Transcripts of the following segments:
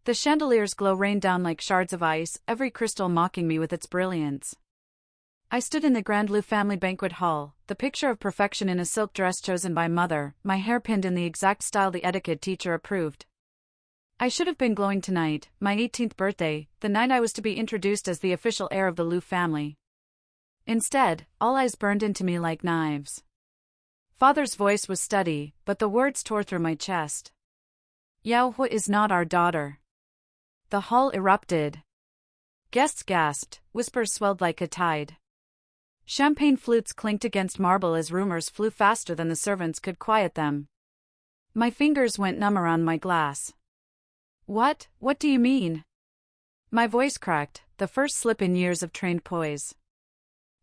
The chandelier's glow rained down like shards of ice, every crystal mocking me with its brilliance. I stood in the Grand Lu family banquet hall, the picture of perfection in a silk dress chosen by mother, my hair pinned in the exact style the etiquette teacher approved. I should have been glowing tonight, my 18th birthday, the night I was to be introduced as the official heir of the Lu family. Instead, all eyes burned into me like knives. Father's voice was steady, but the words tore through my chest. Yao Huo is not our daughter. The hall erupted. Guests gasped, whispers swelled like a tide. Champagne flutes clinked against marble as rumors flew faster than the servants could quiet them. My fingers went numb around my glass. What do you mean? My voice cracked, the first slip in years of trained poise.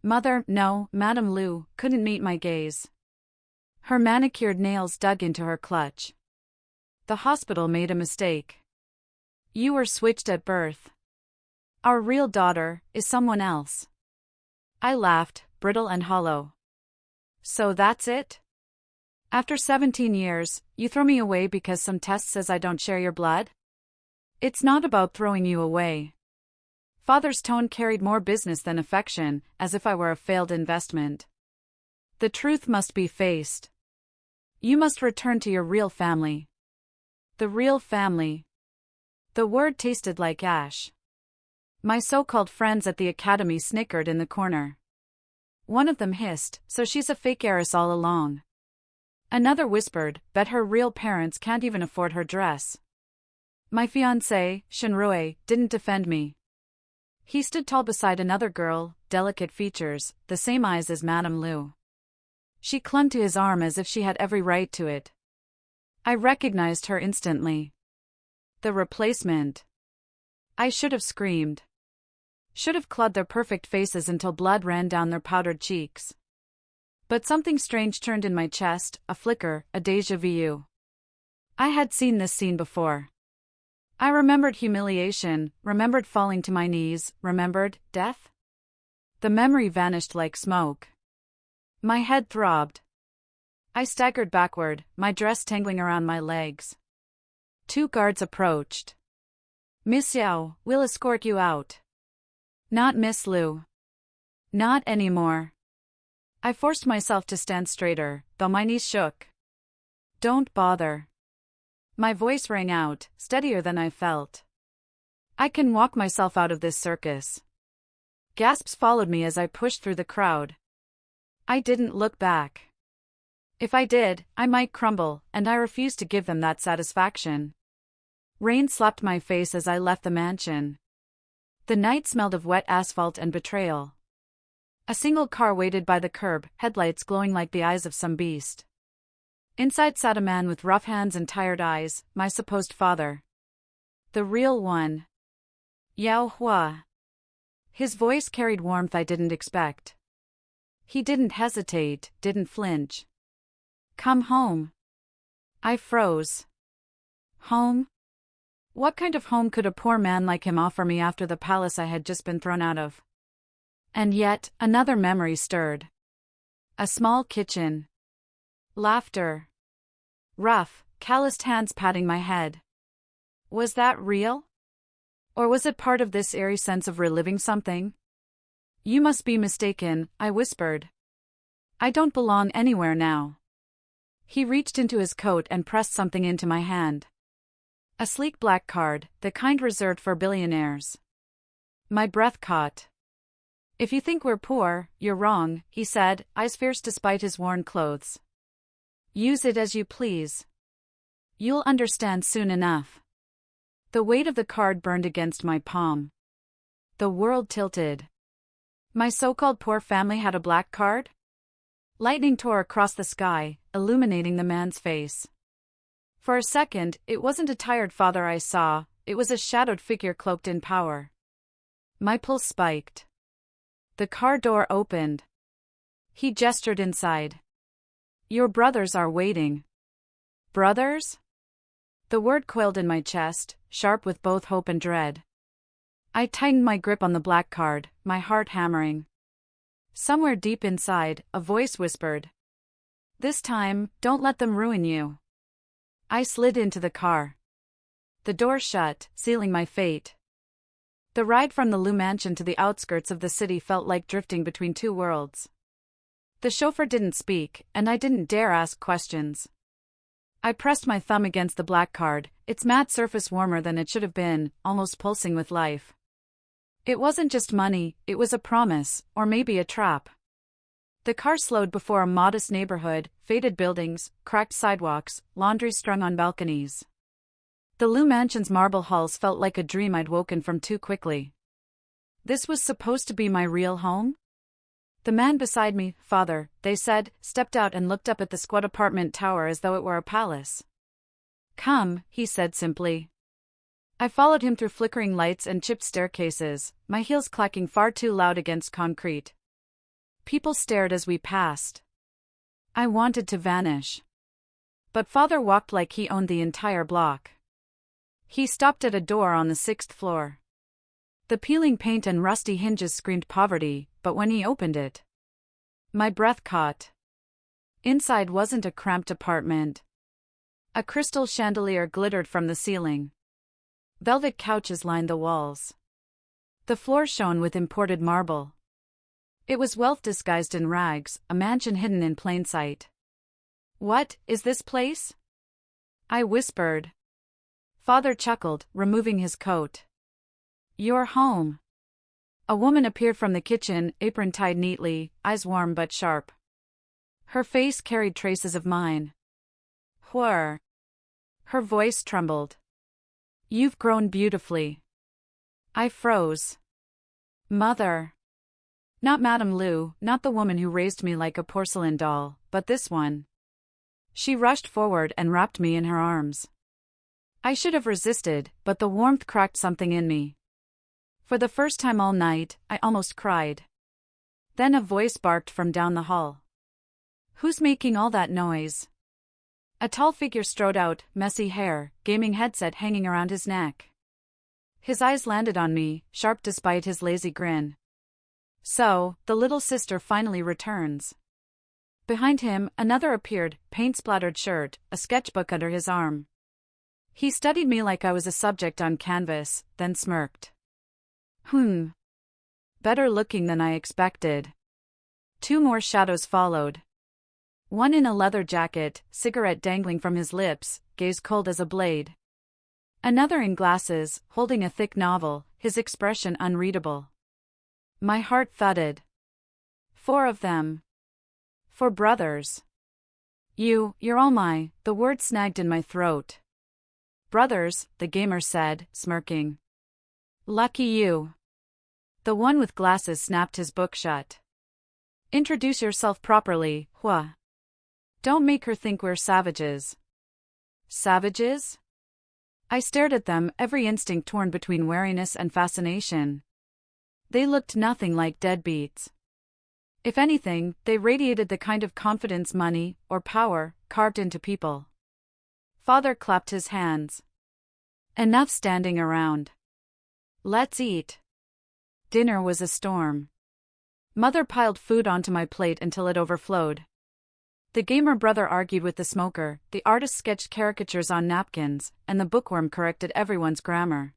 Mother, no, Madame Lu, couldn't meet my gaze. Her manicured nails dug into her clutch. The hospital made a mistake. You were switched at birth. Our real daughter is someone else. I laughed, brittle and hollow. So that's it? After 17 years, you throw me away because some test says I don't share your blood? It's not about throwing you away. Father's tone carried more business than affection, as if I were a failed investment. The truth must be faced. You must return to your real family. The real family. The word tasted like ash. My so-called friends at the academy snickered in the corner. One of them hissed, so she's a fake heiress all along. Another whispered, bet her real parents can't even afford her dress. My fiancé, Shenrui, didn't defend me. He stood tall beside another girl, delicate features, the same eyes as Madame Lu. She clung to his arm as if she had every right to it. I recognized her instantly. The replacement. I should have screamed. Should have clawed their perfect faces until blood ran down their powdered cheeks. But something strange turned in my chest, a flicker, a déjà vu. I had seen this scene before. I remembered humiliation, remembered falling to my knees, remembered death. The memory vanished like smoke. My head throbbed. I staggered backward, my dress tangling around my legs. 2 guards approached. Miss Yao, we'll escort you out. Not Miss Lu. Not anymore. I forced myself to stand straighter, though my knees shook. Don't bother. My voice rang out, steadier than I felt. I can walk myself out of this circus. Gasps followed me as I pushed through the crowd. I didn't look back. If I did, I might crumble, and I refused to give them that satisfaction. Rain slapped my face as I left the mansion. The night smelled of wet asphalt and betrayal. A single car waited by the curb, headlights glowing like the eyes of some beast. Inside sat a man with rough hands and tired eyes, my supposed father. The real one. Yao Huo. His voice carried warmth I didn't expect. He didn't hesitate, didn't flinch. Come home. I froze. Home? What kind of home could a poor man like him offer me after the palace I had just been thrown out of? And yet, another memory stirred. A small kitchen. Laughter. Rough, calloused hands patting my head. Was that real? Or was it part of this eerie sense of reliving something? You must be mistaken, I whispered. I don't belong anywhere now. He reached into his coat and pressed something into my hand. A sleek black card, the kind reserved for billionaires. My breath caught. If you think we're poor, you're wrong, he said, eyes fierce despite his worn clothes. Use it as you please. You'll understand soon enough. The weight of the card burned against my palm. The world tilted. My so-called poor family had a black card? Lightning tore across the sky, illuminating the man's face. For a second, it wasn't a tired father I saw, it was a shadowed figure cloaked in power. My pulse spiked. The car door opened. He gestured inside. Your brothers are waiting. Brothers? The word coiled in my chest, sharp with both hope and dread. I tightened my grip on the black card, my heart hammering. Somewhere deep inside, a voice whispered. This time, don't let them ruin you. I slid into the car. the door shut, sealing my fate. The ride from the Liu mansion to the outskirts of the city felt like drifting between two worlds. The chauffeur didn't speak, and I didn't dare ask questions. I pressed my thumb against the black card, its matte surface warmer than it should have been, almost pulsing with life. It wasn't just money, it was a promise, or maybe a trap. The car slowed before a modest neighborhood, faded buildings, cracked sidewalks, laundry strung on balconies. The Liu mansion's marble halls felt like a dream I'd woken from too quickly. This was supposed to be my real home? The man beside me, father, they said, stepped out and looked up at the squat apartment tower as though it were a palace. Come, he said simply. I followed him through flickering lights and chipped staircases, my heels clacking far too loud against concrete. People stared as we passed. I wanted to vanish. But father walked like he owned the entire block. He stopped at a door on the 6th floor. The peeling paint and rusty hinges screamed poverty, but when he opened it, my breath caught. Inside wasn't a cramped apartment. A crystal chandelier glittered from the ceiling. Velvet couches lined the walls. The floor shone with imported marble. It was wealth disguised in rags, a mansion hidden in plain sight. What, is this place? I whispered. Father chuckled, removing his coat. You're home. A woman appeared from the kitchen, apron tied neatly, eyes warm but sharp. Her face carried traces of mine. Whir. Her voice trembled. You've grown beautifully. I froze. Mother. Not Madame Liu, not the woman who raised me like a porcelain doll, but this one. She rushed forward and wrapped me in her arms. I should have resisted, but the warmth cracked something in me. For the first time all night, I almost cried. Then a voice barked from down the hall. Who's making all that noise? A tall figure strode out, messy hair, gaming headset hanging around his neck. His eyes landed on me, sharp despite his lazy grin. So, the little sister finally returns. Behind him, another appeared, paint-splattered shirt, a sketchbook under his arm. He studied me like I was a subject on canvas, then smirked. Better looking than I expected. 2 more shadows followed. One in a leather jacket, cigarette dangling from his lips, gaze cold as a blade. Another in glasses, holding a thick novel, his expression unreadable. My heart thudded. 4 of them. 4 brothers. You're all the word snagged in my throat. Brothers, the gamer said, smirking. Lucky you. The one with glasses snapped his book shut. Introduce yourself properly, Hua. Don't make her think we're savages. Savages? I stared at them, every instinct torn between wariness and fascination. They looked nothing like deadbeats. If anything, they radiated the kind of confidence money, or power, carved into people. Father clapped his hands. Enough standing around. Let's eat. Dinner was a storm. Mother piled food onto my plate until it overflowed. The gamer brother argued with the smoker, the artist sketched caricatures on napkins, and the bookworm corrected everyone's grammar.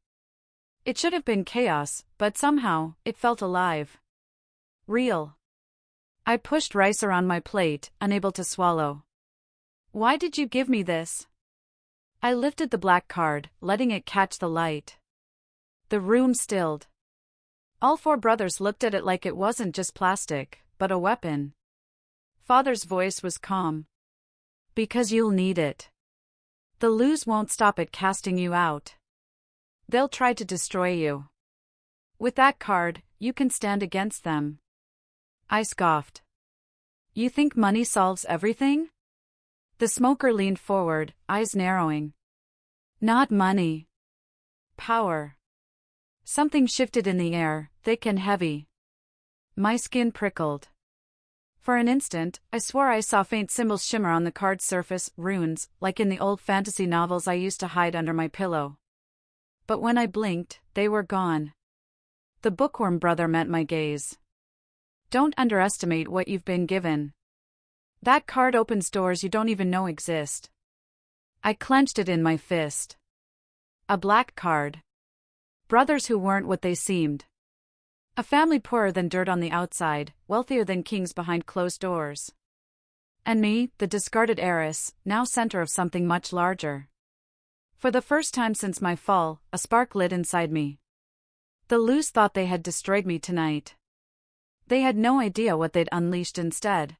It should have been chaos, but somehow, it felt alive. Real. I pushed rice around my plate, unable to swallow. Why did you give me this? I lifted the black card, letting it catch the light. The room stilled. All 4 brothers looked at it like it wasn't just plastic, but a weapon. Father's voice was calm. Because you'll need it. The Lius won't stop at casting you out. They'll try to destroy you. With that card, you can stand against them. I scoffed. You think money solves everything? The smoker leaned forward, eyes narrowing. Not money. Power. Something shifted in the air, thick and heavy. My skin prickled. For an instant, I swore I saw faint symbols shimmer on the card's surface, runes, like in the old fantasy novels I used to hide under my pillow. But when I blinked, they were gone. The bookworm brother met my gaze. Don't underestimate what you've been given. That card opens doors you don't even know exist. I clenched it in my fist. A black card. Brothers who weren't what they seemed. A family poorer than dirt on the outside, wealthier than kings behind closed doors. And me, the discarded heiress, now center of something much larger. For the first time since my fall, a spark lit inside me. The Lus thought they had destroyed me tonight. They had no idea what they'd unleashed instead.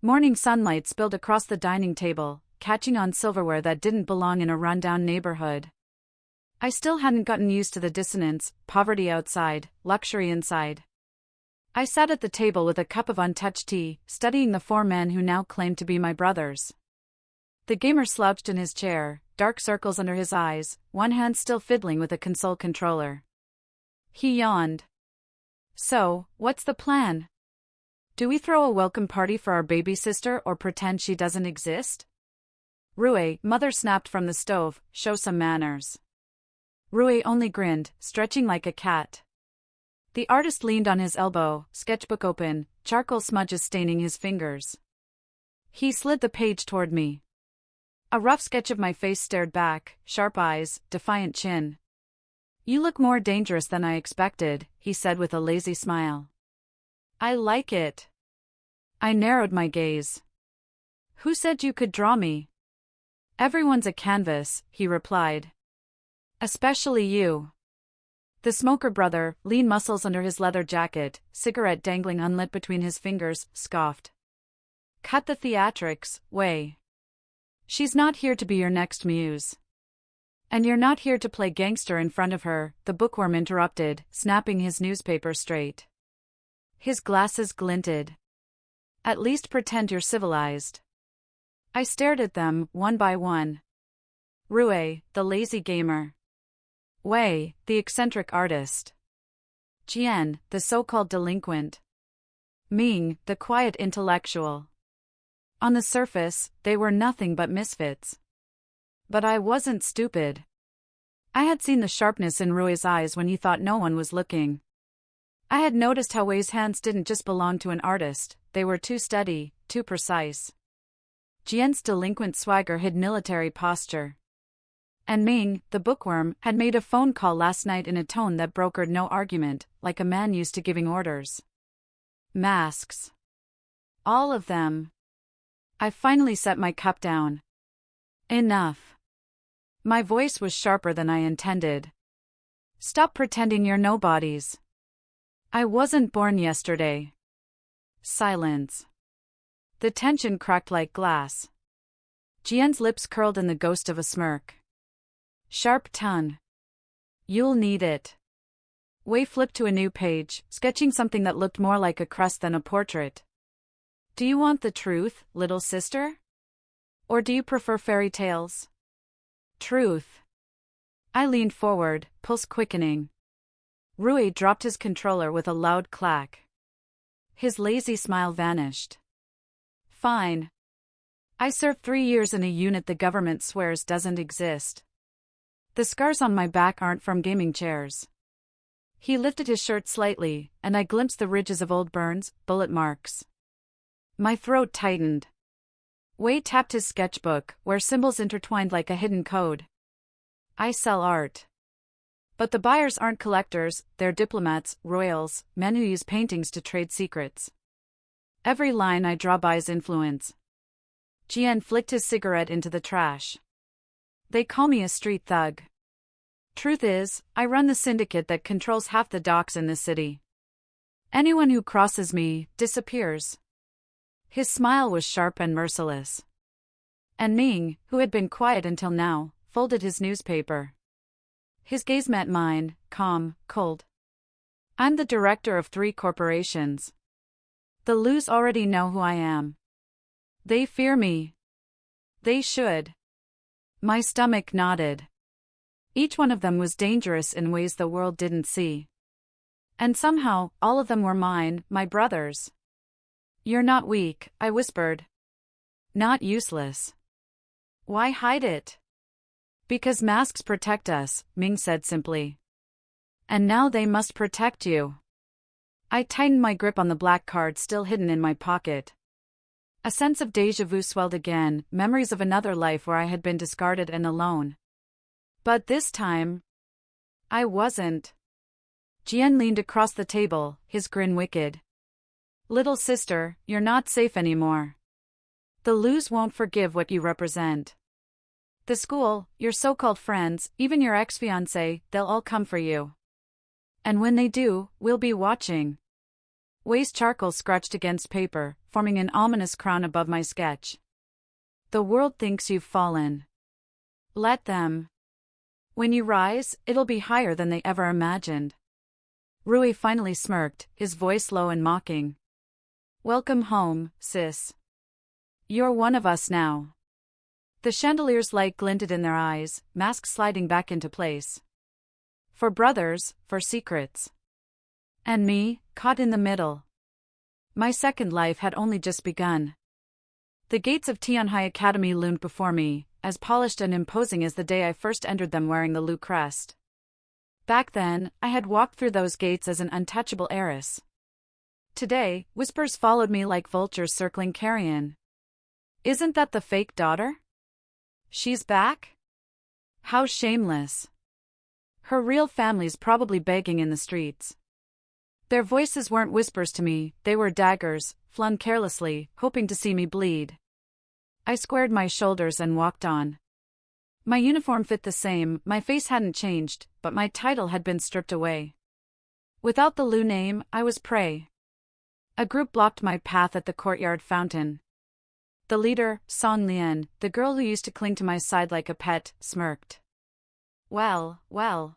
Morning sunlight spilled across the dining table, catching on silverware that didn't belong in a rundown neighborhood. I still hadn't gotten used to the dissonance, poverty outside, luxury inside. I sat at the table with a cup of untouched tea, studying the four men who now claimed to be my brothers. The gamer slouched in his chair, dark circles under his eyes, one hand still fiddling with a console controller. He yawned. So, what's the plan? Do we throw a welcome party for our baby sister or pretend she doesn't exist? Rue, mother snapped from the stove, show some manners. Rue only grinned, stretching like a cat. The artist leaned on his elbow, sketchbook open, charcoal smudges staining his fingers. He slid the page toward me. A rough sketch of my face stared back, sharp eyes, defiant chin. You look more dangerous than I expected, he said with a lazy smile. I like it. I narrowed my gaze. Who said you could draw me? Everyone's a canvas, he replied. Especially you. The smoker brother, lean muscles under his leather jacket, cigarette dangling unlit between his fingers, scoffed. Cut the theatrics, Wei. She's not here to be your next muse. And you're not here to play gangster in front of her, the bookworm interrupted, snapping his newspaper straight. His glasses glinted. At least pretend you're civilized. I stared at them, one by one. Rue, the lazy gamer. Wei, the eccentric artist. Jian, the so-called delinquent. Ming, the quiet intellectual. On the surface, they were nothing but misfits. But I wasn't stupid. I had seen the sharpness in Rui's eyes when he thought no one was looking. I had noticed how Wei's hands didn't just belong to an artist, they were too steady, too precise. Jian's delinquent swagger hid military posture. And Ming, the bookworm, had made a phone call last night in a tone that brokered no argument, like a man used to giving orders. Masks. All of them. I finally set my cup down. Enough. My voice was sharper than I intended. Stop pretending you're nobodies. I wasn't born yesterday. Silence. The tension cracked like glass. Jian's lips curled in the ghost of a smirk. Sharp tongue. You'll need it. Wei flipped to a new page, sketching something that looked more like a crest than a portrait. Do you want the truth, little sister? Or do you prefer fairy tales? Truth. I leaned forward, pulse quickening. Rui dropped his controller with a loud clack. His lazy smile vanished. Fine. I served 3 years in a unit the government swears doesn't exist. The scars on my back aren't from gaming chairs. He lifted his shirt slightly, and I glimpsed the ridges of old burns, bullet marks. My throat tightened. Wei tapped his sketchbook, where symbols intertwined like a hidden code. I sell art. But the buyers aren't collectors, they're diplomats, royals, men who use paintings to trade secrets. Every line I draw buys influence. Jian flicked his cigarette into the trash. They call me a street thug. Truth is, I run the syndicate that controls half the docks in this city. Anyone who crosses me, disappears. His smile was sharp and merciless. And Ming, who had been quiet until now, folded his newspaper. His gaze met mine, calm, cold. I'm the director of 3 corporations. The Lus already know who I am. They fear me. They should. My stomach nodded. Each one of them was dangerous in ways the world didn't see. And somehow, all of them were mine, my brothers. You're not weak, I whispered. Not useless. Why hide it? Because masks protect us, Ming said simply. And now they must protect you. I tightened my grip on the black card still hidden in my pocket. A sense of déjà vu swelled again, memories of another life where I had been discarded and alone. But this time, I wasn't. Jian leaned across the table, his grin wicked. Little sister, you're not safe anymore. The Lus won't forgive what you represent. The school, your so-called friends, even your ex-fiancé, they'll all come for you. And when they do, we'll be watching. Wei's charcoal scratched against paper, forming an ominous crown above my sketch. The world thinks you've fallen. Let them. When you rise, it'll be higher than they ever imagined. Rui finally smirked, his voice low and mocking. Welcome home, sis. You're one of us now. The chandelier's light glinted in their eyes, masks sliding back into place. For brothers, for secrets. And me, caught in the middle. My second life had only just begun. The gates of Tianhai Academy loomed before me, as polished and imposing as the day I first entered them wearing the Lu crest. Back then, I had walked through those gates as an untouchable heiress. Today, whispers followed me like vultures circling carrion. Isn't that the fake daughter? She's back? How shameless. Her real family's probably begging in the streets. Their voices weren't whispers to me, they were daggers, flung carelessly, hoping to see me bleed. I squared my shoulders and walked on. My uniform fit the same, my face hadn't changed, but my title had been stripped away. Without the Lu name, I was prey. A group blocked my path at the courtyard fountain. The leader, Song Lian, the girl who used to cling to my side like a pet, smirked. Well, well.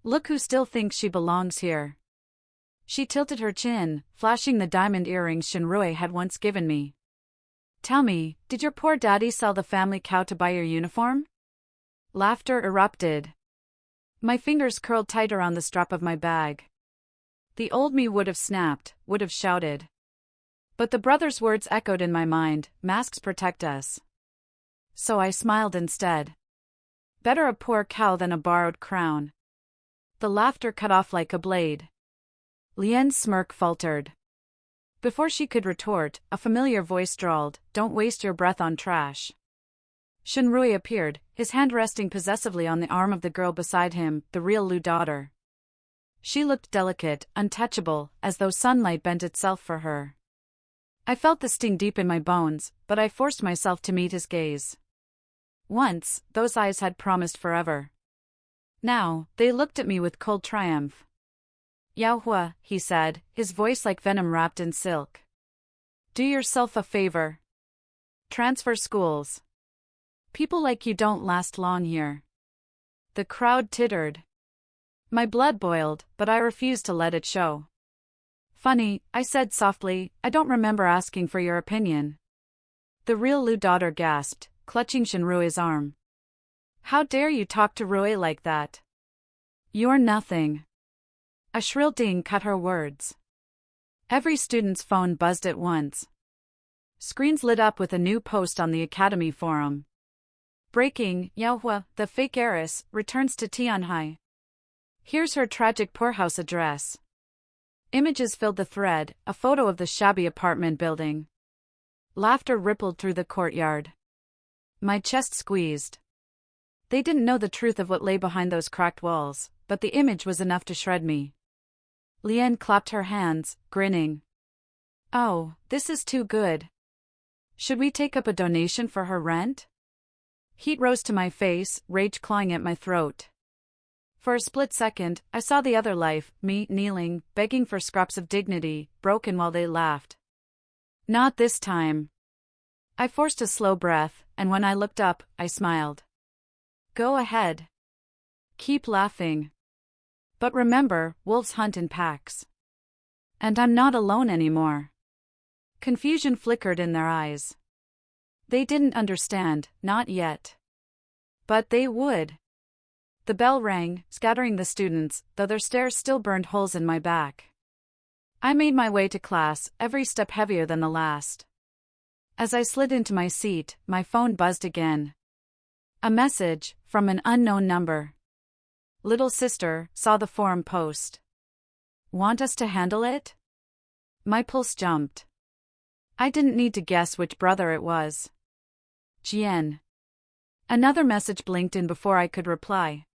Look who still thinks she belongs here. She tilted her chin, flashing the diamond earrings Shinrui had once given me. Tell me, did your poor daddy sell the family cow to buy your uniform? Laughter erupted. My fingers curled tight around the strap of my bag. The old me would have snapped, would have shouted. But the brother's words echoed in my mind, masks protect us. So I smiled instead. Better a poor cow than a borrowed crown. The laughter cut off like a blade. Lien's smirk faltered. Before she could retort, a familiar voice drawled, "Don't waste your breath on trash." Shinrui appeared, his hand resting possessively on the arm of the girl beside him, the real Lu daughter. She looked delicate, untouchable, as though sunlight bent itself for her. I felt the sting deep in my bones, but I forced myself to meet his gaze. Once, those eyes had promised forever. Now, they looked at me with cold triumph. Yao Huo, he said, his voice like venom wrapped in silk. Do yourself a favor. Transfer schools. People like you don't last long here. The crowd tittered. My blood boiled, but I refused to let it show. Funny, I said softly, I don't remember asking for your opinion. The real Lu daughter gasped, clutching Shinrui's arm. How dare you talk to Rui like that? You're nothing. A shrill ding cut her words. Every student's phone buzzed at once. Screens lit up with a new post on the Academy forum. Breaking, Yao Huo, the fake heiress, returns to Tianhai. Here's her tragic poorhouse address. Images filled the thread, a photo of the shabby apartment building. Laughter rippled through the courtyard. My chest squeezed. They didn't know the truth of what lay behind those cracked walls, but the image was enough to shred me. Lien clapped her hands, grinning. Oh, this is too good. Should we take up a donation for her rent? Heat rose to my face, rage clawing at my throat. For a split second, I saw the other life, me kneeling, begging for scraps of dignity, broken while they laughed. Not this time. I forced a slow breath, and when I looked up, I smiled. Go ahead. Keep laughing. But remember, wolves hunt in packs. And I'm not alone anymore. Confusion flickered in their eyes. They didn't understand, not yet. But they would. The bell rang, scattering the students, though their stares still burned holes in my back. I made my way to class, every step heavier than the last. As I slid into my seat, my phone buzzed again. A message, from an unknown number. Little sister, saw the forum post. Want us to handle it? My pulse jumped. I didn't need to guess which brother it was. Jian. Another message blinked in before I could reply.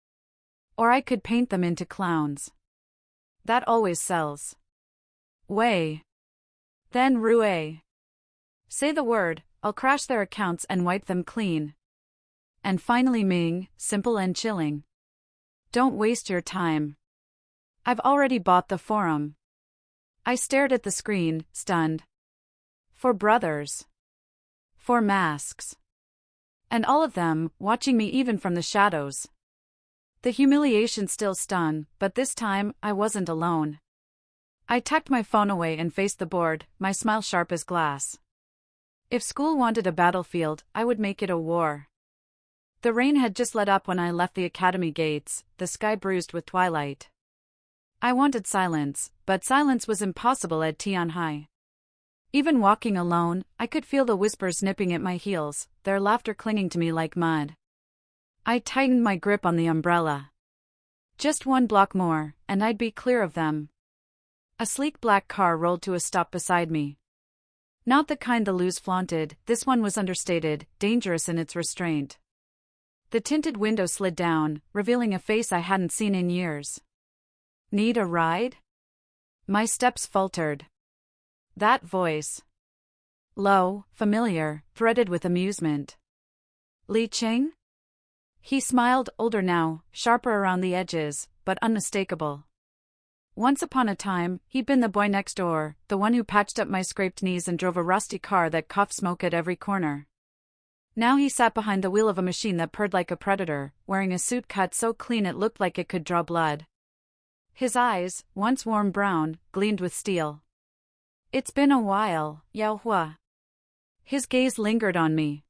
Or I could paint them into clowns. That always sells. Wei. Then Rue. Say the word, I'll crash their accounts and wipe them clean. And finally Ming, simple and chilling. Don't waste your time. I've already bought the forum. I stared at the screen, stunned. 4 brothers. 4 masks. And all of them, watching me even from the shadows. The humiliation still stung, but this time, I wasn't alone. I tucked my phone away and faced the board, my smile sharp as glass. If school wanted a battlefield, I would make it a war. The rain had just let up when I left the academy gates, the sky bruised with twilight. I wanted silence, but silence was impossible at Tianhai. Even walking alone, I could feel the whispers nipping at my heels, their laughter clinging to me like mud. I tightened my grip on the umbrella. Just 1 block more, and I'd be clear of them. A sleek black car rolled to a stop beside me. Not the kind the Lus flaunted, this one was understated, dangerous in its restraint. The tinted window slid down, revealing a face I hadn't seen in years. Need a ride? My steps faltered. That voice. Low, familiar, threaded with amusement. Li Qing? He smiled, older now, sharper around the edges, but unmistakable. Once upon a time, he'd been the boy next door, the one who patched up my scraped knees and drove a rusty car that coughed smoke at every corner. Now he sat behind the wheel of a machine that purred like a predator, wearing a suit cut so clean it looked like it could draw blood. His eyes, once warm brown, gleamed with steel. It's been a while, Yao Huo. His gaze lingered on me.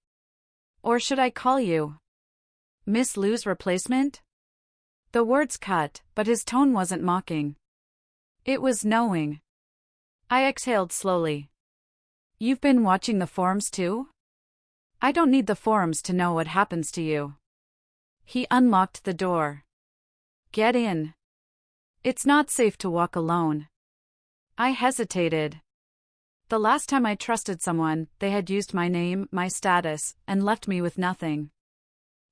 Or should I call you Miss Lu's replacement? The words cut, but his tone wasn't mocking. It was knowing. I exhaled slowly. You've been watching the forums too? I don't need the forums to know what happens to you. He unlocked the door. Get in. It's not safe to walk alone. I hesitated. The last time I trusted someone, they had used my name, my status, and left me with nothing.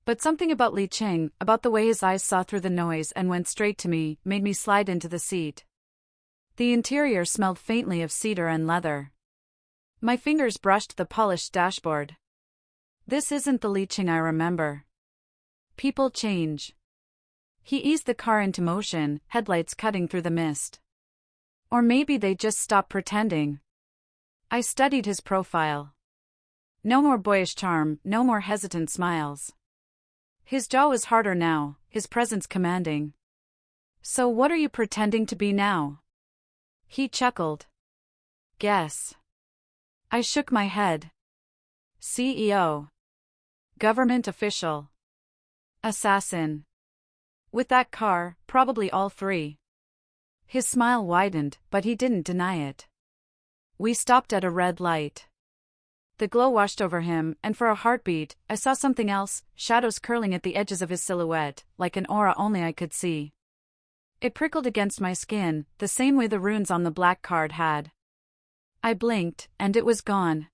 But something about Li Qing, about the way his eyes saw through the noise and went straight to me, made me slide into the seat. The interior smelled faintly of cedar and leather. My fingers brushed the polished dashboard. This isn't the Li Qing I remember. People change. He eased the car into motion, headlights cutting through the mist. Or maybe they just stopped pretending. I studied his profile. No more boyish charm, no more hesitant smiles. His jaw was harder now, his presence commanding. So what are you pretending to be now? He chuckled. Guess. I shook my head. CEO. Government official. Assassin. With that car, probably all 3. His smile widened, but he didn't deny it. We stopped at a red light. The glow washed over him, and for a heartbeat, I saw something else, shadows curling at the edges of his silhouette, like an aura only I could see. It prickled against my skin, the same way the runes on the black card had. I blinked, and it was gone.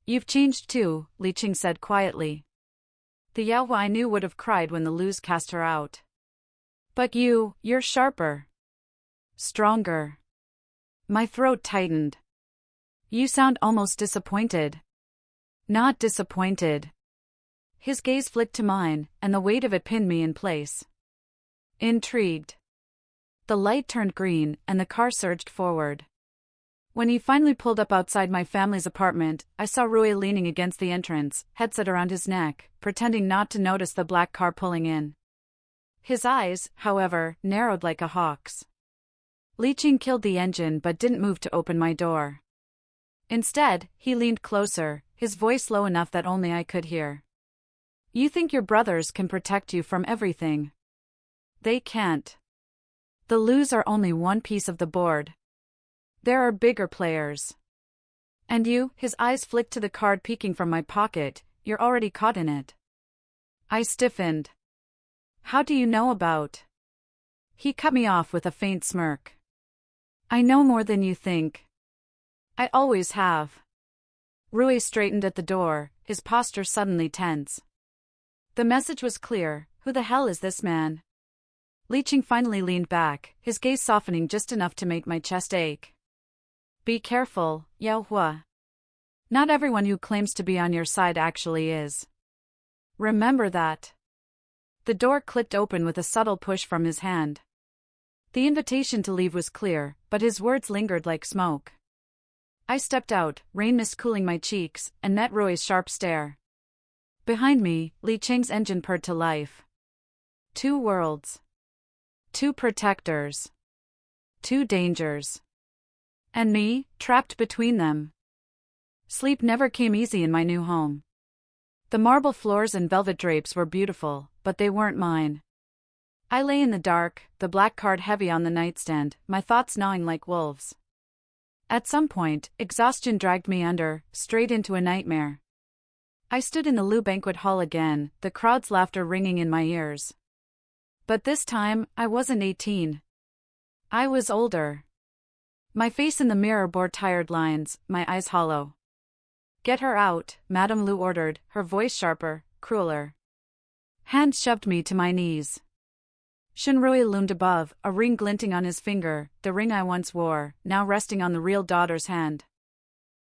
You've changed too, Li Qing said quietly. The Yao Huo I knew would have cried when the Lus cast her out. But you're sharper. Stronger. My throat tightened. You sound almost disappointed. Not disappointed. His gaze flicked to mine, and the weight of it pinned me in place. Intrigued. The light turned green, and the car surged forward. When he finally pulled up outside my family's apartment, I saw Rui leaning against the entrance, headset around his neck, pretending not to notice the black car pulling in. His eyes, however, narrowed like a hawk's. Li Qing killed the engine but didn't move to open my door. Instead, he leaned closer, his voice low enough that only I could hear. You think your brothers can protect you from everything? They can't. The Lus are only one piece of the board. There are bigger players. And you, his eyes flicked to the card peeking from my pocket, you're already caught in it. I stiffened. How do you know about? He cut me off with a faint smirk. I know more than you think. I always have. Rui straightened at the door, his posture suddenly tense. The message was clear: who the hell is this man? Li Qing finally leaned back, his gaze softening just enough to make my chest ache. Be careful, Yao Huo. Not everyone who claims to be on your side actually is. Remember that. The door clicked open with a subtle push from his hand. The invitation to leave was clear, but his words lingered like smoke. I stepped out, rain mist cooling my cheeks, and met Rui's sharp stare. Behind me, Li Qing's engine purred to life. 2 worlds. 2 protectors. 2 dangers. And me, trapped between them. Sleep never came easy in my new home. The marble floors and velvet drapes were beautiful, but they weren't mine. I lay in the dark, the black card heavy on the nightstand, my thoughts gnawing like wolves. At some point, exhaustion dragged me under, straight into a nightmare. I stood in the Lu banquet hall again, the crowd's laughter ringing in my ears. But this time, I wasn't 18. I was older. My face in the mirror bore tired lines, my eyes hollow. Get her out, Madame Lu ordered, her voice sharper, crueler. Hands shoved me to my knees. Shenrui loomed above, a ring glinting on his finger, the ring I once wore, now resting on the real daughter's hand.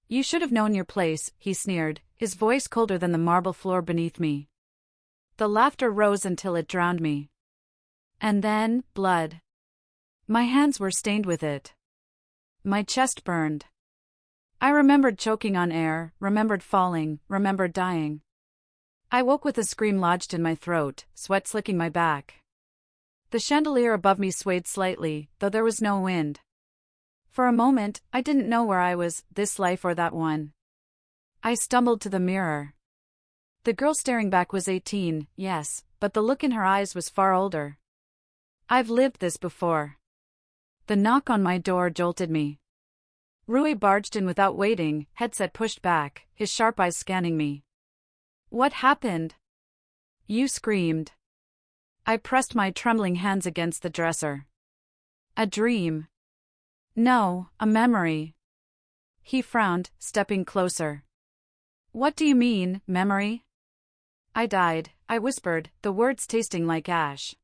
You should have known your place, he sneered, his voice colder than the marble floor beneath me. The laughter rose until it drowned me. And then, blood. My hands were stained with it. My chest burned. I remembered choking on air, remembered falling, remembered dying. I woke with a scream lodged in my throat, sweat slicking my back. The chandelier above me swayed slightly, though there was no wind. For a moment, I didn't know where I was, this life or that one. I stumbled to the mirror. The girl staring back was 18, yes, but the look in her eyes was far older. I've lived this before. The knock on my door jolted me. Rui barged in without waiting, headset pushed back, his sharp eyes scanning me. What happened? You screamed. I pressed my trembling hands against the dresser. A dream. No, a memory. He frowned, stepping closer. What do you mean, memory? I died, I whispered, the words tasting like ash.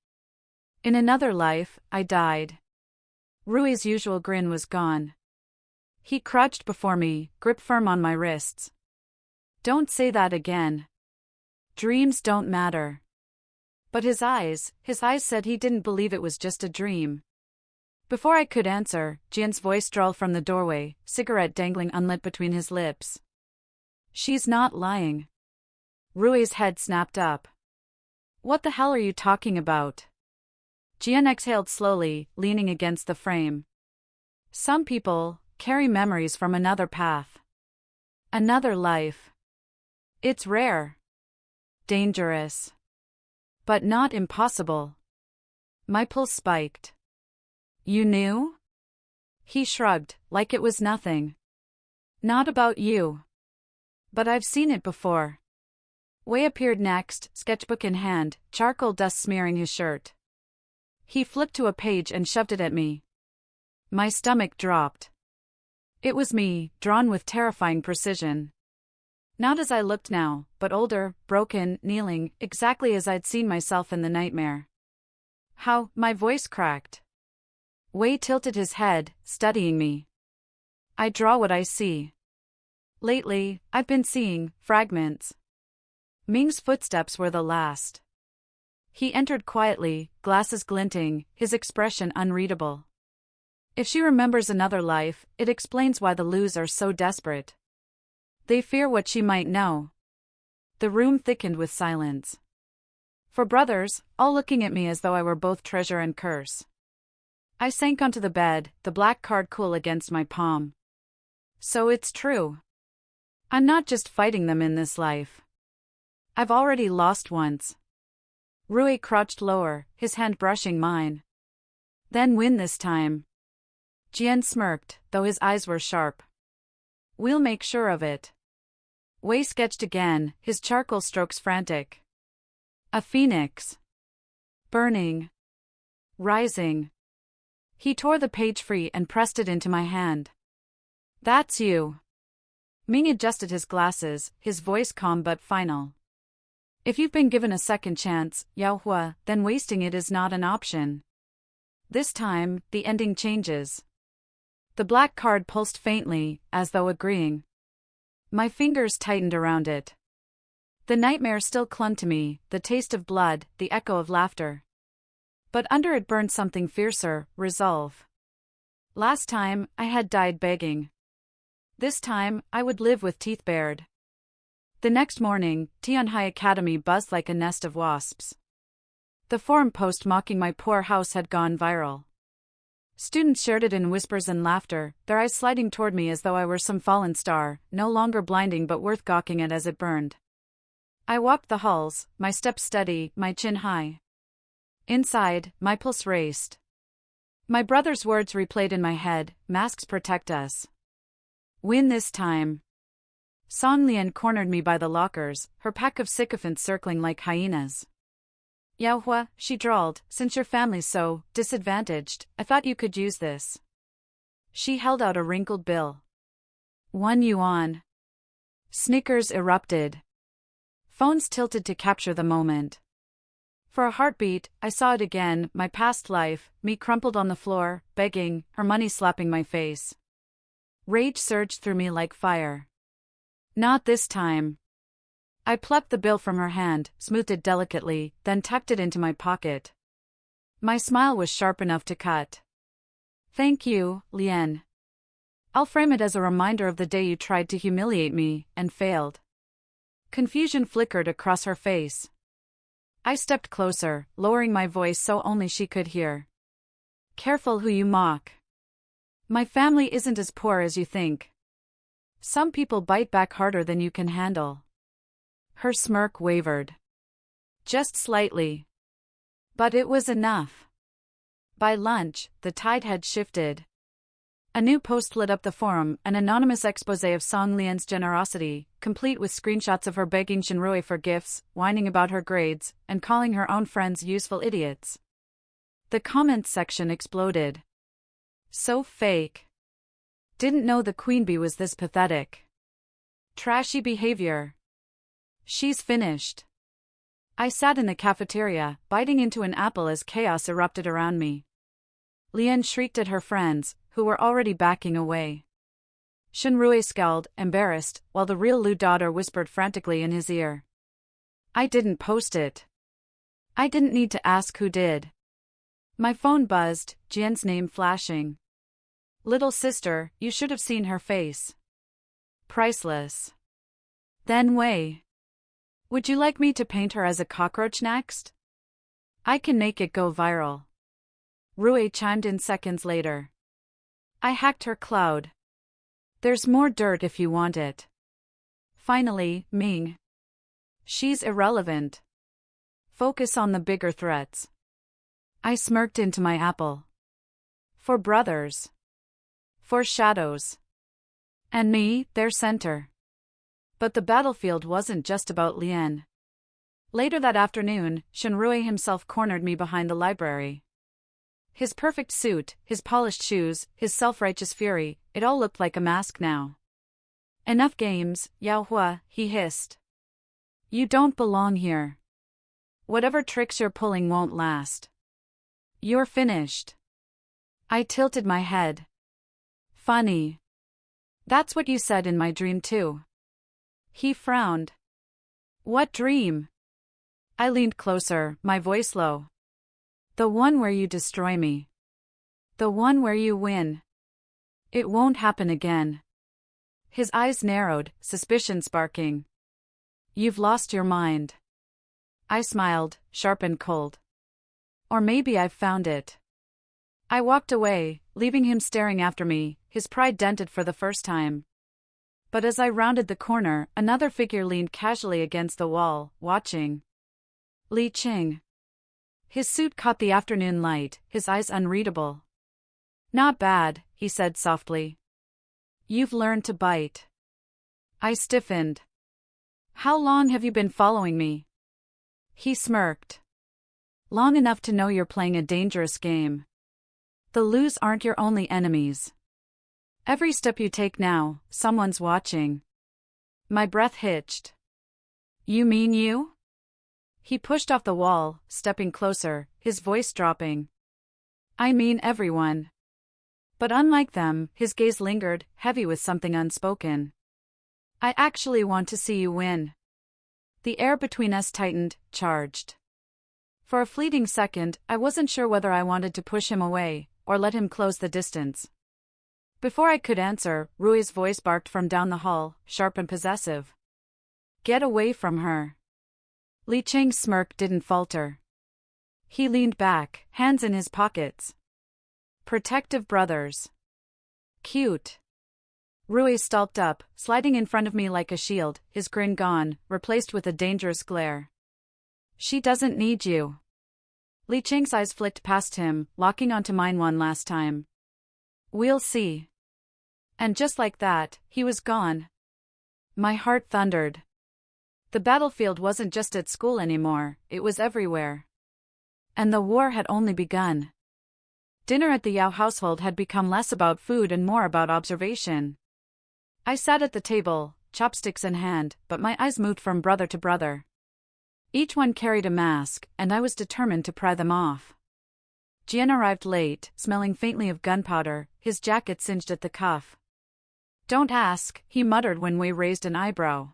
In another life, I died. Rui's usual grin was gone. He crouched before me, grip firm on my wrists. Don't say that again. Dreams don't matter. But his eyes said he didn't believe it was just a dream. Before I could answer, Jian's voice drawled from the doorway, cigarette dangling unlit between his lips. She's not lying. Rui's head snapped up. What the hell are you talking about? Jian exhaled slowly, leaning against the frame. Some people carry memories from another path. Another life. It's rare. Dangerous. But not impossible. My pulse spiked. You knew? He shrugged, like it was nothing. Not about you. But I've seen it before. Wei appeared next, sketchbook in hand, charcoal dust smearing his shirt. He flipped to a page and shoved it at me. My stomach dropped. It was me, drawn with terrifying precision. Not as I looked now, but older, broken, kneeling, exactly as I'd seen myself in the nightmare. How, my voice cracked. Wei tilted his head, studying me. I draw what I see. Lately, I've been seeing fragments. Ming's footsteps were the last. He entered quietly, glasses glinting, his expression unreadable. If she remembers another life, it explains why the Lus are so desperate. They fear what she might know. The room thickened with silence. For brothers, all looking at me as though I were both treasure and curse. I sank onto the bed, the black card cool against my palm. So it's true. I'm not just fighting them in this life. I've already lost once. Rui crouched lower, his hand brushing mine. Then win this time. Jian smirked, though his eyes were sharp. We'll make sure of it. Wei sketched again, his charcoal strokes frantic. A phoenix. Burning. Rising. He tore the page free and pressed it into my hand. That's you. Ming adjusted his glasses, his voice calm but final. If you've been given a second chance, Yao Huo, then wasting it is not an option. This time, the ending changes. The black card pulsed faintly, as though agreeing. My fingers tightened around it. The nightmare still clung to me, the taste of blood, the echo of laughter. But under it burned something fiercer, resolve. Last time, I had died begging. This time, I would live with teeth bared. The next morning, Tianhai Academy buzzed like a nest of wasps. The forum post mocking my poor house had gone viral. Students shared it in whispers and laughter, their eyes sliding toward me as though I were some fallen star, no longer blinding but worth gawking at as it burned. I walked the halls, my steps steady, my chin high. Inside, my pulse raced. My brother's words replayed in my head, masks protect us. Win this time. Song Lian cornered me by the lockers, her pack of sycophants circling like hyenas. Yao Huo, she drawled, since your family's so disadvantaged, I thought you could use this. She held out a wrinkled bill. 1 yuan. Snickers erupted. Phones tilted to capture the moment. For a heartbeat, I saw it again, my past life, me crumpled on the floor, begging, her money slapping my face. Rage surged through me like fire. Not this time. I plucked the bill from her hand, smoothed it delicately, then tucked it into my pocket. My smile was sharp enough to cut. Thank you, Lian. I'll frame it as a reminder of the day you tried to humiliate me, and failed. Confusion flickered across her face. I stepped closer, lowering my voice so only she could hear. Careful who you mock. My family isn't as poor as you think. Some people bite back harder than you can handle. Her smirk wavered. Just slightly. But it was enough. By lunch, the tide had shifted. A new post lit up the forum, an anonymous exposé of Song Lian's generosity, complete with screenshots of her begging Shinrui for gifts, whining about her grades, and calling her own friends useful idiots. The comments section exploded. So fake. Didn't know the queen bee was this pathetic. Trashy behavior. She's finished. I sat in the cafeteria, biting into an apple as chaos erupted around me. Lian shrieked at her friends, who were already backing away. Shinrui scowled, embarrassed, while the real Lu daughter whispered frantically in his ear. I didn't post it. I didn't need to ask who did. My phone buzzed, Jian's name flashing. Little sister, you should have seen her face. Priceless. Then Wei. Would you like me to paint her as a cockroach next? I can make it go viral. Rui chimed in seconds later. I hacked her cloud. There's more dirt if you want it. Finally, Ming. She's irrelevant. Focus on the bigger threats. I smirked into my apple. For brothers. For shadows. And me, their center. But the battlefield wasn't just about Lian. Later that afternoon, Shinrui himself cornered me behind the library. His perfect suit, his polished shoes, his self-righteous fury, it all looked like a mask now. Enough games, Yao Huo, he hissed. You don't belong here. Whatever tricks you're pulling won't last. You're finished. I tilted my head. Funny. That's what you said in my dream too. He frowned. What dream? I leaned closer, my voice low. The one where you destroy me. The one where you win. It won't happen again. His eyes narrowed, suspicion sparking. You've lost your mind. I smiled, sharp and cold. Or maybe I've found it. I walked away, leaving him staring after me, his pride dented for the first time. But as I rounded the corner, another figure leaned casually against the wall, watching. Li Qing. His suit caught the afternoon light, his eyes unreadable. Not bad, he said softly. You've learned to bite. I stiffened. How long have you been following me? He smirked. Long enough to know you're playing a dangerous game. The Lus aren't your only enemies. Every step you take now, someone's watching. My breath hitched. You mean you? He pushed off the wall, stepping closer, his voice dropping. I mean everyone. But unlike them, his gaze lingered, heavy with something unspoken. I actually want to see you win. The air between us tightened, charged. For a fleeting second, I wasn't sure whether I wanted to push him away, or let him close the distance. Before I could answer, Rui's voice barked from down the hall, sharp and possessive. Get away from her. Li Cheng's smirk didn't falter. He leaned back, hands in his pockets. Protective brothers. Cute. Rui stalked up, sliding in front of me like a shield, his grin gone, replaced with a dangerous glare. She doesn't need you. Li Cheng's eyes flicked past him, locking onto mine one last time. We'll see. And just like that, he was gone. My heart thundered. The battlefield wasn't just at school anymore, it was everywhere. And the war had only begun. Dinner at the Yao household had become less about food and more about observation. I sat at the table, chopsticks in hand, but my eyes moved from brother to brother. Each one carried a mask, and I was determined to pry them off. Jian arrived late, smelling faintly of gunpowder, his jacket singed at the cuff. Don't ask, he muttered when Wei raised an eyebrow.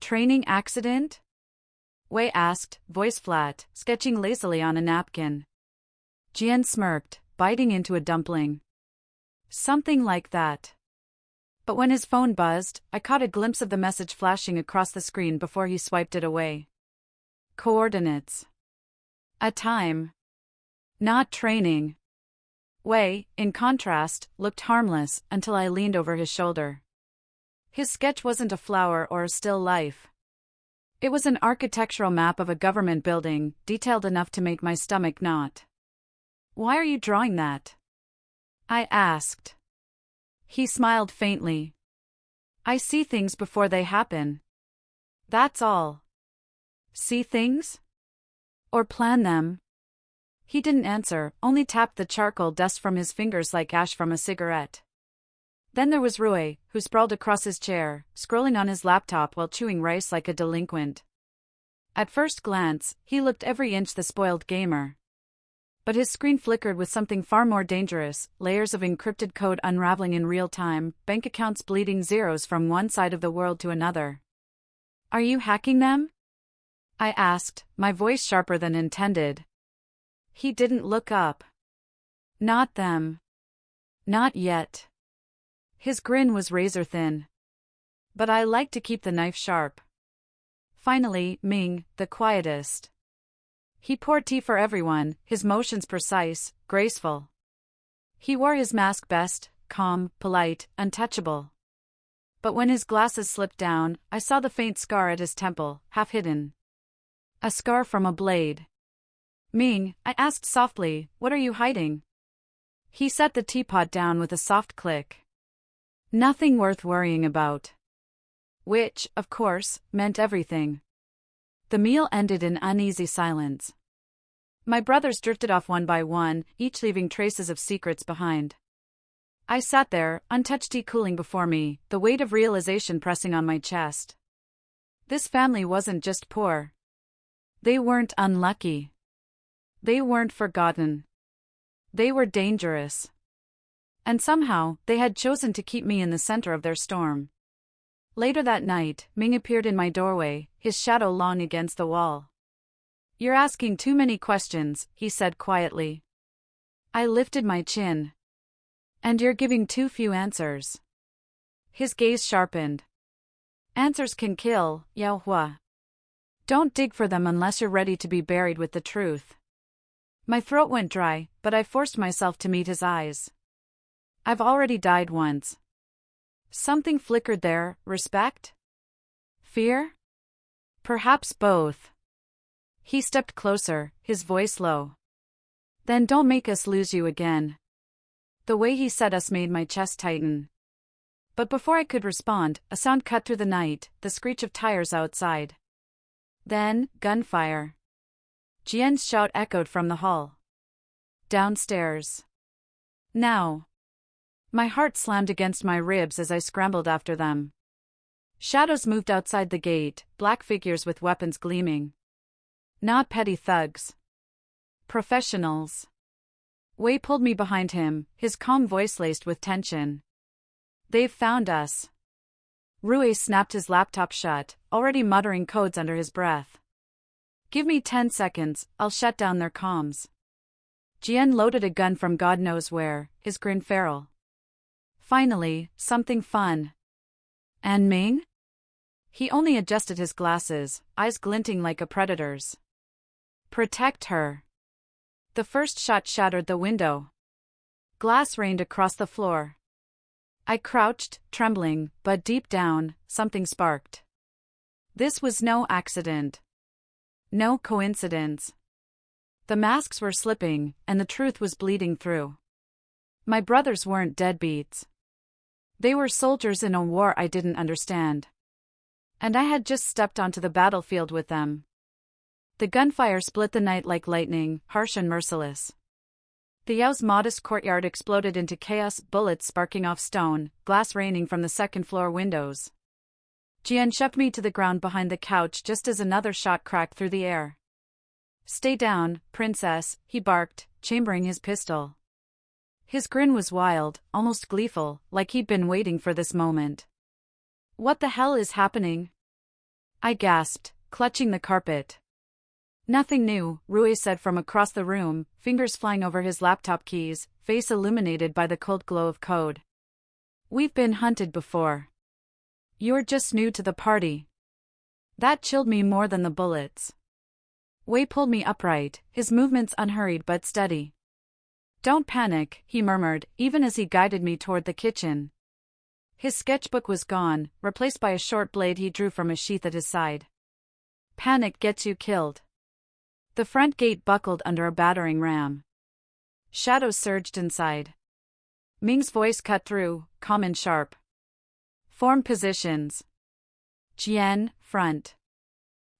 Training accident? Wei asked, voice flat, sketching lazily on a napkin. Jian smirked, biting into a dumpling. Something like that. But when his phone buzzed, I caught a glimpse of the message flashing across the screen before he swiped it away. Coordinates. A time. Not training. Wei, in contrast, looked harmless until I leaned over his shoulder. His sketch wasn't a flower or a still life. It was an architectural map of a government building, detailed enough to make my stomach knot. Why are you drawing that? I asked. He smiled faintly. I see things before they happen. That's all. See things? Or plan them? He didn't answer, only tapped the charcoal dust from his fingers like ash from a cigarette. Then there was Rui, who sprawled across his chair, scrolling on his laptop while chewing rice like a delinquent. At first glance, he looked every inch the spoiled gamer. But his screen flickered with something far more dangerous, layers of encrypted code unraveling in real time, bank accounts bleeding zeros from one side of the world to another. Are you hacking them? I asked, my voice sharper than intended. He didn't look up. Not them. Not yet. His grin was razor thin. But I like to keep the knife sharp. Finally, Ming, the quietest. He poured tea for everyone, his motions precise, graceful. He wore his mask best, calm, polite, untouchable. But when his glasses slipped down, I saw the faint scar at his temple, half hidden. A scar from a blade. Ming, I asked softly, what are you hiding? He set the teapot down with a soft click. Nothing worth worrying about. Which, of course, meant everything. The meal ended in uneasy silence. My brothers drifted off one by one, each leaving traces of secrets behind. I sat there, untouched tea cooling before me, the weight of realization pressing on my chest. This family wasn't just poor. They weren't unlucky. They weren't forgotten. They were dangerous. And somehow, they had chosen to keep me in the center of their storm. Later that night, Ming appeared in my doorway, his shadow long against the wall. You're asking too many questions, he said quietly. I lifted my chin. And you're giving too few answers. His gaze sharpened. Answers can kill, Yao Huo. Don't dig for them unless you're ready to be buried with the truth. My throat went dry, but I forced myself to meet his eyes. I've already died once. Something flickered there, respect? Fear? Perhaps both. He stepped closer, his voice low. Then don't make us lose you again. The way he said us made my chest tighten. But before I could respond, a sound cut through the night, the screech of tires outside. Then, gunfire. Jian's shout echoed from the hall. Downstairs. Now. My heart slammed against my ribs as I scrambled after them. Shadows moved outside the gate, black figures with weapons gleaming. Not petty thugs. Professionals. Wei pulled me behind him, his calm voice laced with tension. They've found us. Rui snapped his laptop shut, already muttering codes under his breath. Give me 10 seconds, I'll shut down their comms. Jian loaded a gun from God knows where, his grin feral. Finally, something fun. And Ming? He only adjusted his glasses, eyes glinting like a predator's. Protect her. The first shot shattered the window. Glass rained across the floor. I crouched, trembling, but deep down, something sparked. This was no accident. No coincidence. The masks were slipping, and the truth was bleeding through. My brothers weren't deadbeats. They were soldiers in a war I didn't understand. And I had just stepped onto the battlefield with them. The gunfire split the night like lightning, harsh and merciless. The Yao's modest courtyard exploded into chaos, bullets sparking off stone, glass raining from the second-floor windows. Jian shoved me to the ground behind the couch just as another shot cracked through the air. Stay down, princess, he barked, chambering his pistol. His grin was wild, almost gleeful, like he'd been waiting for this moment. What the hell is happening? I gasped, clutching the carpet. Nothing new, Rui said from across the room, fingers flying over his laptop keys, face illuminated by the cold glow of code. We've been hunted before. You're just new to the party. That chilled me more than the bullets. Wei pulled me upright, his movements unhurried but steady. Don't panic, he murmured, even as he guided me toward the kitchen. His sketchbook was gone, replaced by a short blade he drew from a sheath at his side. Panic gets you killed. The front gate buckled under a battering ram. Shadows surged inside. Ming's voice cut through, calm and sharp. Form positions. Jian, front.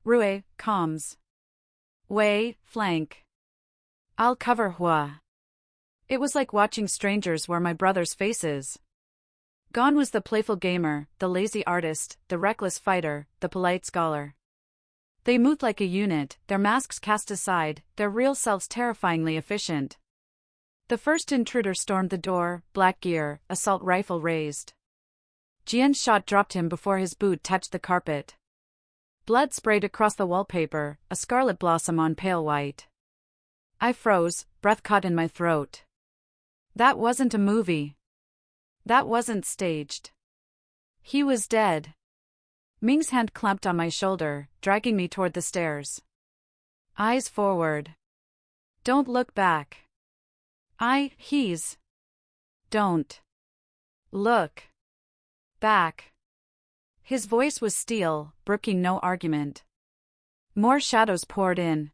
Rui, comms. Wei, flank. I'll cover Hua. It was like watching strangers wear my brothers' faces. Gone was the playful gamer, the lazy artist, the reckless fighter, the polite scholar. They moved like a unit, their masks cast aside, their real selves terrifyingly efficient. The first intruder stormed the door, black gear, assault rifle raised. Jian's shot dropped him before his boot touched the carpet. Blood sprayed across the wallpaper, a scarlet blossom on pale white. I froze, breath caught in my throat. That wasn't a movie. That wasn't staged. He was dead. Ming's hand clamped on my shoulder, dragging me toward the stairs. Eyes forward. Don't look back. He's. Don't. Look. Back. His voice was steel, brooking no argument. More shadows poured in.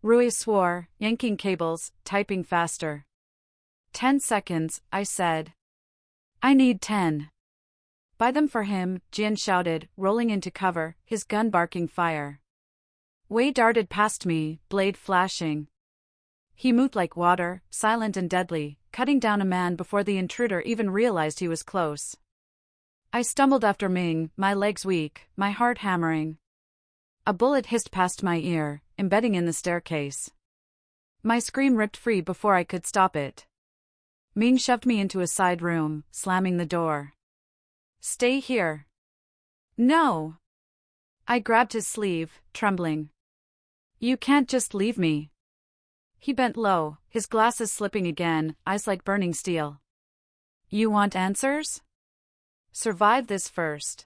Rui swore, yanking cables, typing faster. 10 seconds, I said. I need 10. Buy them for him, Jian shouted, rolling into cover, his gun barking fire. Wei darted past me, blade flashing. He moved like water, silent and deadly, cutting down a man before the intruder even realized he was close. I stumbled after Ming, my legs weak, my heart hammering. A bullet hissed past my ear, embedding in the staircase. My scream ripped free before I could stop it. Ming shoved me into a side room, slamming the door. Stay here. No. I grabbed his sleeve, trembling. You can't just leave me. He bent low, his glasses slipping again, eyes like burning steel. You want answers? Survive this first.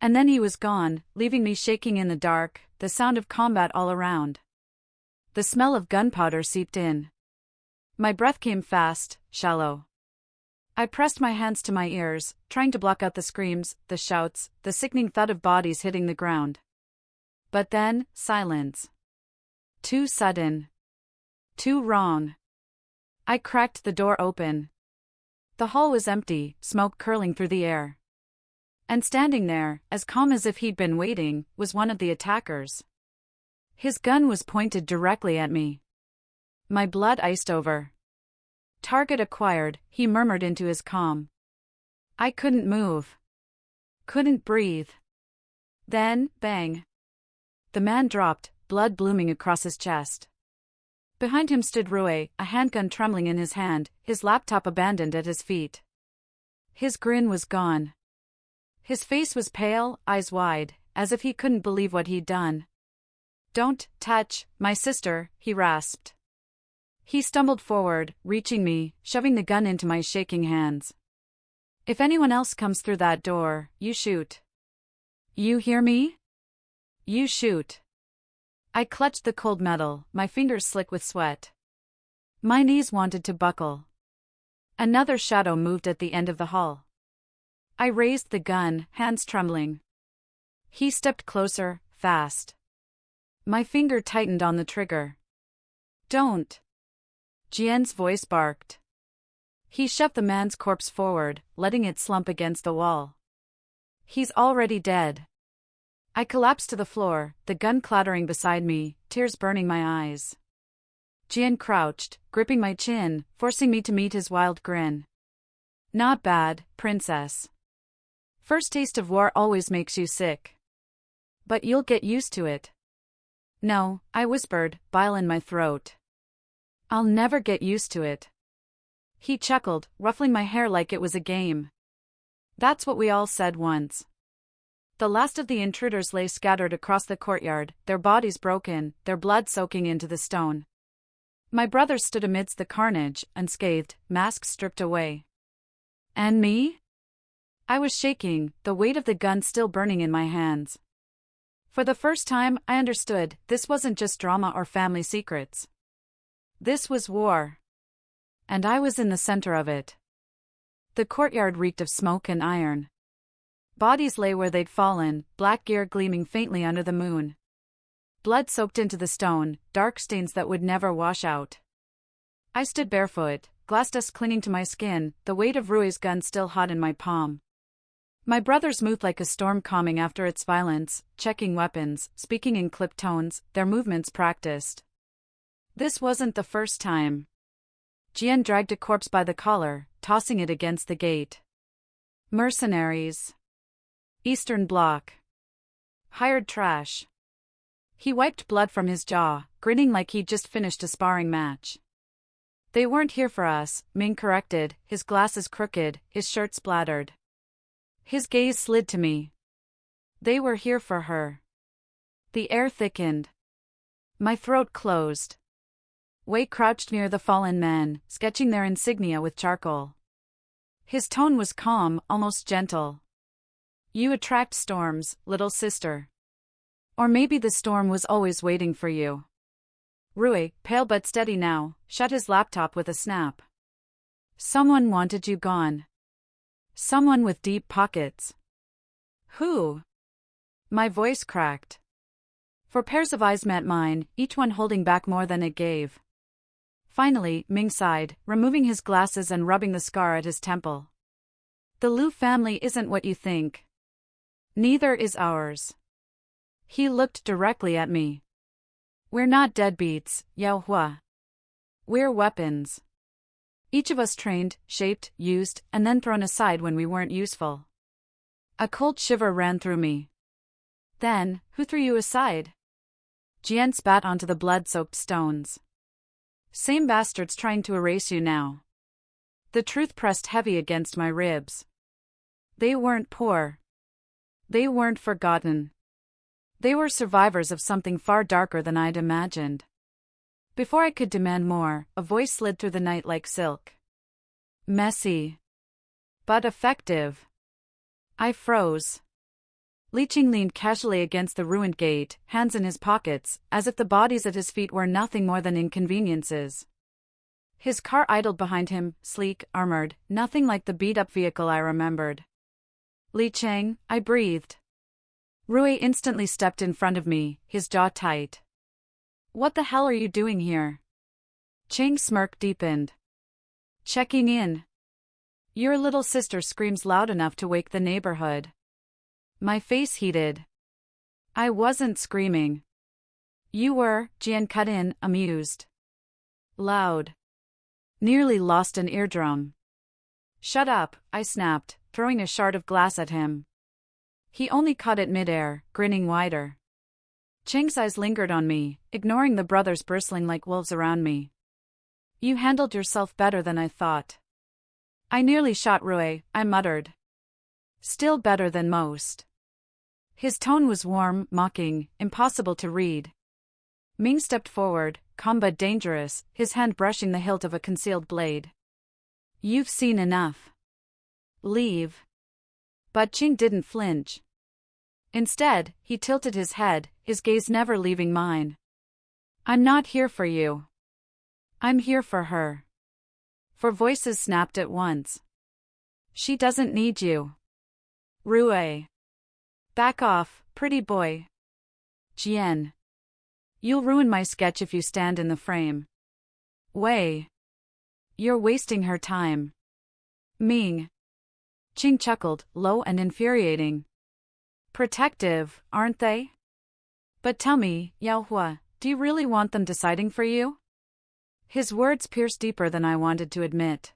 And then he was gone, leaving me shaking in the dark, the sound of combat all around. The smell of gunpowder seeped in. My breath came fast, shallow. I pressed my hands to my ears, trying to block out the screams, the shouts, the sickening thud of bodies hitting the ground. But then, silence. Too sudden. Too wrong. I cracked the door open. The hall was empty, smoke curling through the air. And standing there, as calm as if he'd been waiting, was one of the attackers. His gun was pointed directly at me. My blood iced over. Target acquired, he murmured into his calm. I couldn't move. Couldn't breathe. Then, bang. The man dropped, blood blooming across his chest. Behind him stood Rui, a handgun trembling in his hand, his laptop abandoned at his feet. His grin was gone. His face was pale, eyes wide, as if he couldn't believe what he'd done. "Don't touch my sister," he rasped. He stumbled forward, reaching me, shoving the gun into my shaking hands. "If anyone else comes through that door, you shoot. You hear me? You shoot." I clutched the cold metal, my fingers slick with sweat. My knees wanted to buckle. Another shadow moved at the end of the hall. I raised the gun, hands trembling. He stepped closer, fast. My finger tightened on the trigger. "Don't!" Jian's voice barked. He shoved the man's corpse forward, letting it slump against the wall. "He's already dead." I collapsed to the floor, the gun clattering beside me, tears burning my eyes. Jian crouched, gripping my chin, forcing me to meet his wild grin. "Not bad, princess. First taste of war always makes you sick. But you'll get used to it." "No," I whispered, bile in my throat. "I'll never get used to it." He chuckled, ruffling my hair like it was a game. "That's what we all said once." The last of the intruders lay scattered across the courtyard, their bodies broken, their blood soaking into the stone. My brother stood amidst the carnage, unscathed, masks stripped away. And me? I was shaking, the weight of the gun still burning in my hands. For the first time, I understood, this wasn't just drama or family secrets. This was war. And I was in the center of it. The courtyard reeked of smoke and iron. Bodies lay where they'd fallen, black gear gleaming faintly under the moon. Blood soaked into the stone, dark stains that would never wash out. I stood barefoot, glass dust clinging to my skin, the weight of Rui's gun still hot in my palm. My brothers moved like a storm calming after its violence, checking weapons, speaking in clipped tones, their movements practiced. This wasn't the first time. Jian dragged a corpse by the collar, tossing it against the gate. Mercenaries. Eastern Bloc. Hired trash. He wiped blood from his jaw, grinning like he'd just finished a sparring match. "They weren't here for us," Ming corrected, his glasses crooked, his shirt splattered. His gaze slid to me. "They were here for her." The air thickened. My throat closed. Wei crouched near the fallen men, sketching their insignia with charcoal. His tone was calm, almost gentle. "You attract storms, little sister. Or maybe the storm was always waiting for you." Rui, pale but steady now, shut his laptop with a snap. "Someone wanted you gone. Someone with deep pockets." "Who?" My voice cracked. For pairs of eyes met mine, each one holding back more than it gave. Finally, Ming sighed, removing his glasses and rubbing the scar at his temple. "The Liu family isn't what you think. Neither is ours." He looked directly at me. "We're not deadbeats, Yao Huo. We're weapons. Each of us trained, shaped, used, and then thrown aside when we weren't useful." A cold shiver ran through me. "Then, who threw you aside?" Jian spat onto the blood-soaked stones. "Same bastards trying to erase you now." The truth pressed heavy against my ribs. They weren't poor. They weren't forgotten. They were survivors of something far darker than I'd imagined. Before I could demand more, a voice slid through the night like silk. "Messy. But effective." I froze. Li Qing leaned casually against the ruined gate, hands in his pockets, as if the bodies at his feet were nothing more than inconveniences. His car idled behind him, sleek, armored, nothing like the beat-up vehicle I remembered. "Li Qing," I breathed. Rui instantly stepped in front of me, his jaw tight. "What the hell are you doing here?" Chang's smirk deepened. "Checking in. Your little sister screams loud enough to wake the neighborhood." My face heated. "I wasn't screaming." "You were," Jian cut in, amused. "Loud. Nearly lost an eardrum." "Shut up," I snapped, throwing a shard of glass at him. He only caught it midair, grinning wider. Ching's eyes lingered on me, ignoring the brothers bristling like wolves around me. You handled yourself better than I thought. I nearly shot Rui, I muttered. Still better than most. His tone was warm, mocking, impossible to read. Ming stepped forward, calm but dangerous, his hand brushing the hilt of a concealed blade. You've seen enough. Leave. But Ching didn't flinch. Instead, he tilted his head, his gaze never leaving mine. I'm not here for you. I'm here for her. Four voices snapped at once. She doesn't need you. Rui. Back off, pretty boy. Jian. You'll ruin my sketch if you stand in the frame. Wei. You're wasting her time. Ming. Ching chuckled, low and infuriating. Protective, aren't they? But tell me, Yao Huo, do you really want them deciding for you? His words pierced deeper than I wanted to admit.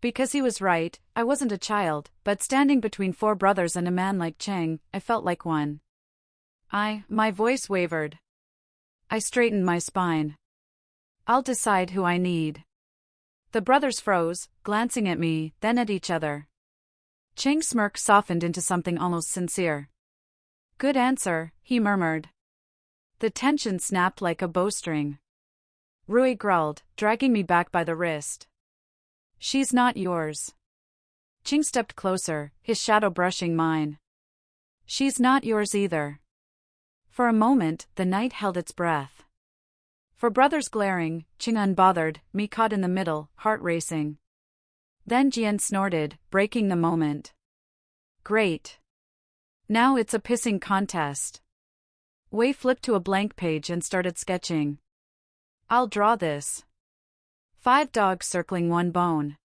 Because he was right, I wasn't a child, but standing between four brothers and a man like Cheng, I felt like one. My voice wavered. I straightened my spine. I'll decide who I need. The brothers froze, glancing at me, then at each other. Cheng's smirk softened into something almost sincere. Good answer, he murmured. The tension snapped like a bowstring. Rui growled, dragging me back by the wrist. She's not yours. Ching stepped closer, his shadow brushing mine. She's not yours either. For a moment, the night held its breath. For brothers glaring, Ching unbothered, me caught in the middle, heart racing. Then Jian snorted, breaking the moment. Great. Now it's a pissing contest. Wei flipped to a blank page and started sketching. I'll draw this. 5 dogs circling one bone.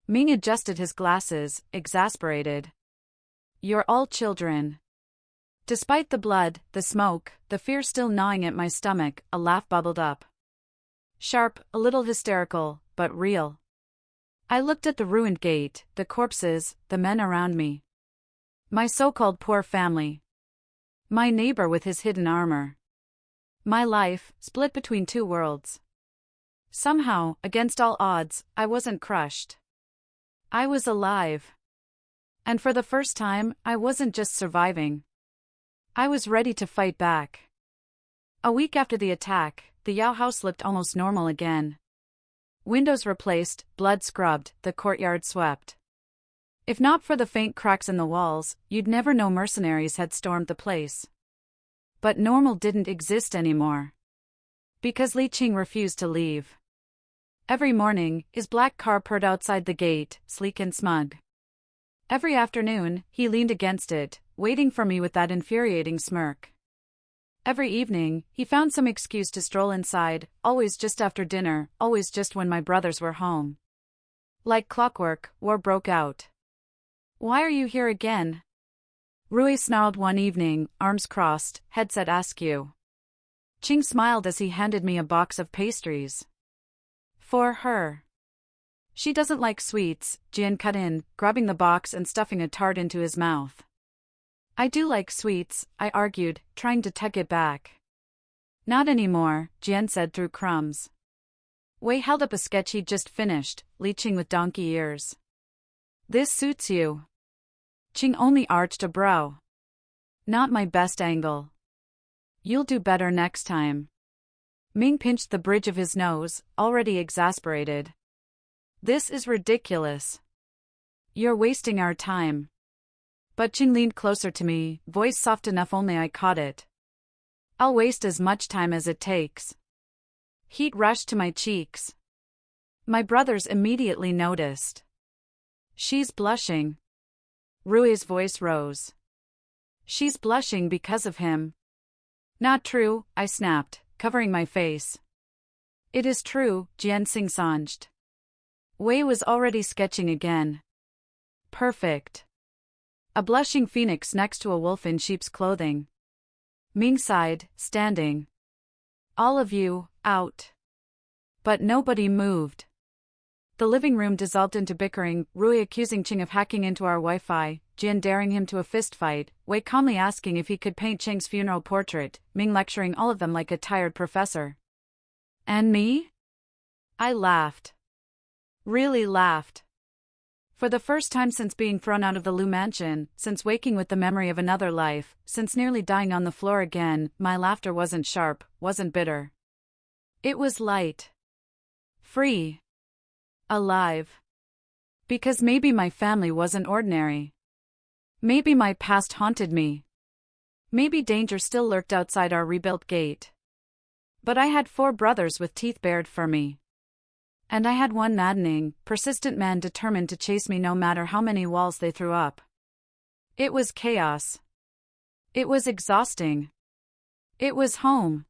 Ming adjusted his glasses, exasperated. You're all children. Despite the blood, the smoke, the fear still gnawing at my stomach, a laugh bubbled up. Sharp, a little hysterical, but real. I looked at the ruined gate, the corpses, the men around me. My so-called poor family. My neighbor with his hidden armor. My life, split between two worlds. Somehow, against all odds, I wasn't crushed. I was alive. And for the first time, I wasn't just surviving. I was ready to fight back. A week after the attack, the Yao house looked almost normal again. Windows replaced, blood scrubbed, the courtyard swept. If not for the faint cracks in the walls, you'd never know mercenaries had stormed the place. But normal didn't exist anymore. Because Li Qing refused to leave. Every morning, his black car purred outside the gate, sleek and smug. Every afternoon, he leaned against it, waiting for me with that infuriating smirk. Every evening, he found some excuse to stroll inside, always just after dinner, always just when my brothers were home. Like clockwork, war broke out. Why are you here again? Rui snarled one evening, arms crossed, headset askew. Ching smiled as he handed me a box of pastries. For her. She doesn't like sweets, Jian cut in, grabbing the box and stuffing a tart into his mouth. I do like sweets, I argued, trying to tuck it back. Not anymore, Jian said through crumbs. Wei held up a sketch he'd just finished, leeching with donkey ears. This suits you. Ching only arched a brow. Not my best angle. You'll do better next time. Ming pinched the bridge of his nose, already exasperated. This is ridiculous. You're wasting our time. But Ching leaned closer to me, voice soft enough only I caught it. I'll waste as much time as it takes. Heat rushed to my cheeks. My brothers immediately noticed. She's blushing. Rui's voice rose. She's blushing because of him. Not true, I snapped, covering my face. It is true, Jian sing-songed. Wei was already sketching again. Perfect. A blushing phoenix next to a wolf in sheep's clothing. Ming sighed, standing. All of you, out. But nobody moved. The living room dissolved into bickering, Rui accusing Ching of hacking into our Wi-Fi, Jian daring him to a fistfight, Wei calmly asking if he could paint Ching's funeral portrait, Ming lecturing all of them like a tired professor. And me? I laughed. Really laughed. For the first time since being thrown out of the Lu mansion, since waking with the memory of another life, since nearly dying on the floor again, my laughter wasn't sharp, wasn't bitter. It was light. Free. Alive. Because maybe my family wasn't ordinary. Maybe my past haunted me. Maybe danger still lurked outside our rebuilt gate. But I had 4 brothers with teeth bared for me. And I had one maddening, persistent man determined to chase me no matter how many walls they threw up. It was chaos. It was exhausting. It was home.